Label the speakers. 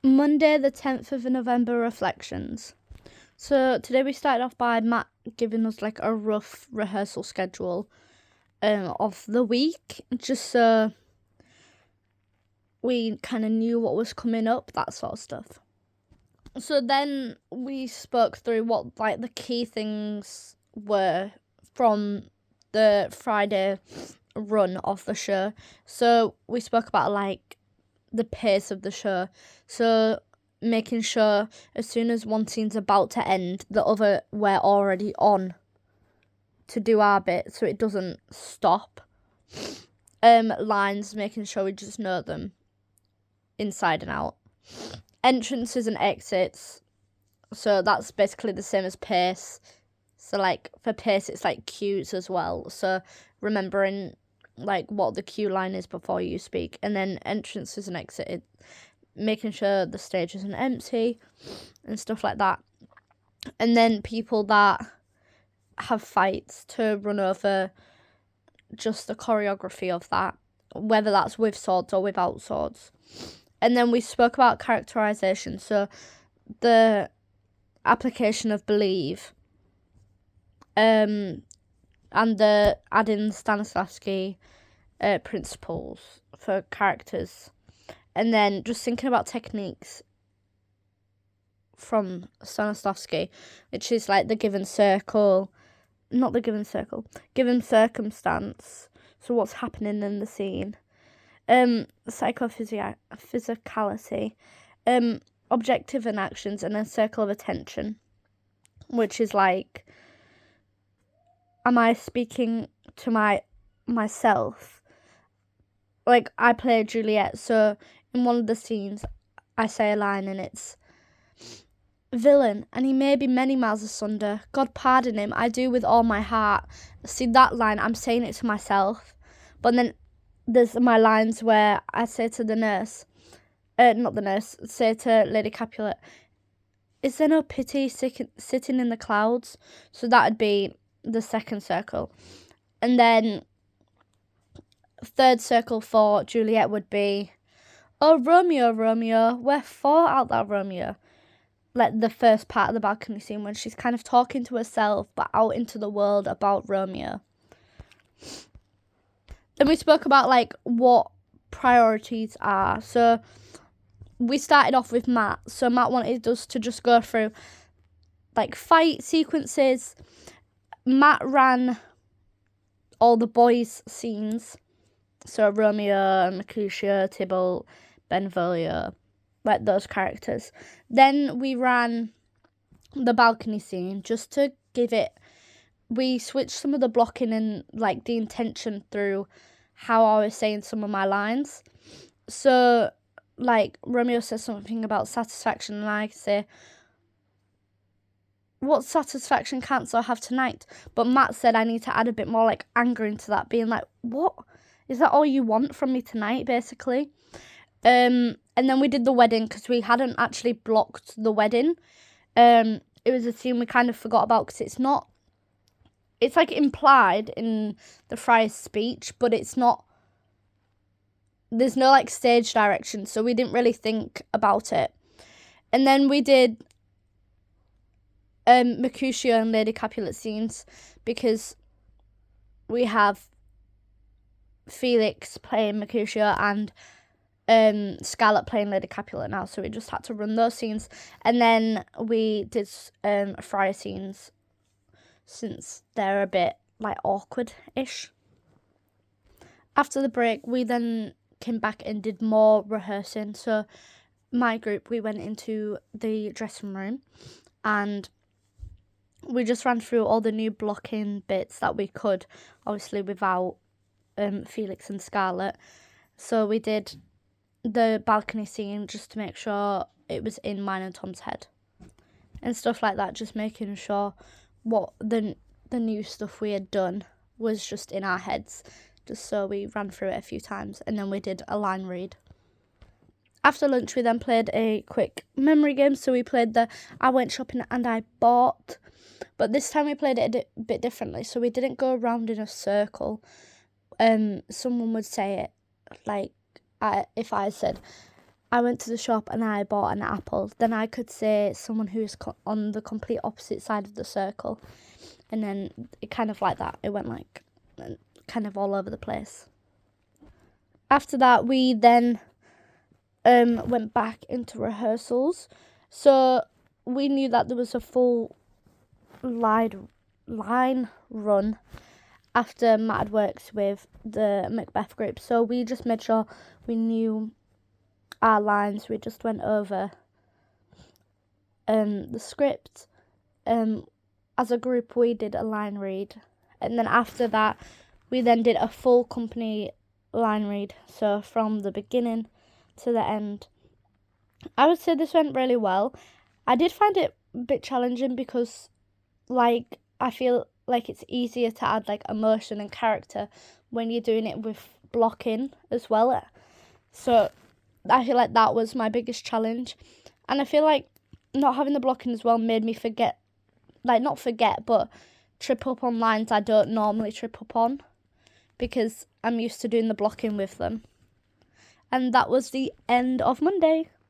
Speaker 1: Monday the 10th of November reflections. So today we started off by Matt giving us like a rough rehearsal schedule of the week, just so we kind of knew what was coming up, that sort of stuff. So then we spoke through what like the key things were from the Friday run of the show. So we spoke about like the pace of the show. So making sure as soon as one scene's about to end, the other we're already on to do our bit so it doesn't stop. Lines, making sure we just know them inside and out. Entrances and exits. So that's basically the same as pace. So like for pace it's like cues as well. So remembering like what the cue line is before you speak. And then entrances and exit, making sure the stage isn't empty and stuff like that. And then people that have fights to run over just the choreography of that, whether that's with swords or without swords. And then we spoke about characterization, so the application of believe, and the adding Stanislavski principles for characters, and then just thinking about techniques from Stanislavski, which is like the given circle, not the given circle, given circumstance, so what's happening in the scene, psychophysicality, objective and actions, and a circle of attention, which is like, am I speaking to myself? Like, I play Juliet, so in one of the scenes, I say a line and it's, villain, and he may be many miles asunder. God pardon him, I do with all my heart. See, that line, I'm saying it to myself. But then there's my lines where I say to the nurse, not the nurse, say to Lady Capulet, is there no pity sitting in the clouds? So that'd be the second circle. And then third circle for Juliet would be, oh, Romeo, Romeo, wherefore art thou, Romeo? Like the first part of the balcony scene when she's kind of talking to herself but out into the world about Romeo. Then we spoke about like what priorities are. So we started off with Matt. So Matt wanted us to just go through like fight sequences. Matt ran all the boys' scenes. So Romeo, Mercutio, Tybalt, Benvolio, like those characters. Then we ran the balcony scene just to give it, we switched some of the blocking and like the intention through how I was saying some of my lines. So like Romeo says something about satisfaction and I say, what satisfaction canst thou have tonight? But Matt said I need to add a bit more like anger into that, being like, what? Is that all you want from me tonight, basically? And then we did the wedding because we hadn't actually blocked the wedding. It was a scene we kind of forgot about because it's like implied in the friar's speech, but it's not, there's no like stage direction, so we didn't really think about it. And then we did Mercutio and Lady Capulet scenes because we have Felix playing Mercutio and Scarlett playing Lady Capulet now, so we just had to run those scenes. And then we did friar scenes since they're a bit like awkward-ish. After the break, we then came back and did more rehearsing. So my group, we went into the dressing room and we just ran through all the new blocking bits that we could, obviously without Felix and Scarlett. So we did the balcony scene just to make sure it was in mine and Tom's head and stuff like that, just making sure what the new stuff we had done was just in our heads, just so we ran through it a few times. And then we did a line read. After lunch we then played a quick memory game, so we played the I went shopping and I bought, but this time we played it a bit differently, so we didn't go around in a circle. Someone would say it like, if I said, I went to the shop and I bought an apple. Then I could say someone who's on the complete opposite side of the circle. And then it kind of like that. It went like kind of all over the place. After that, we then went back into rehearsals. So we knew that there was a full line run after Matt had worked with the Macbeth group. So we just made sure we knew our lines. We just went over the script. As a group, we did a line read. And then after that, we then did a full company line read. So from the beginning to the end. I would say this went really well. I did find it a bit challenging because, like, I feel like it's easier to add, like, emotion and character when you're doing it with blocking as well. So I feel like that was my biggest challenge. And I feel like not having the blocking as well made me forget, like, not forget, but trip up on lines I don't normally trip up on because I'm used to doing the blocking with them. And that was the end of Monday.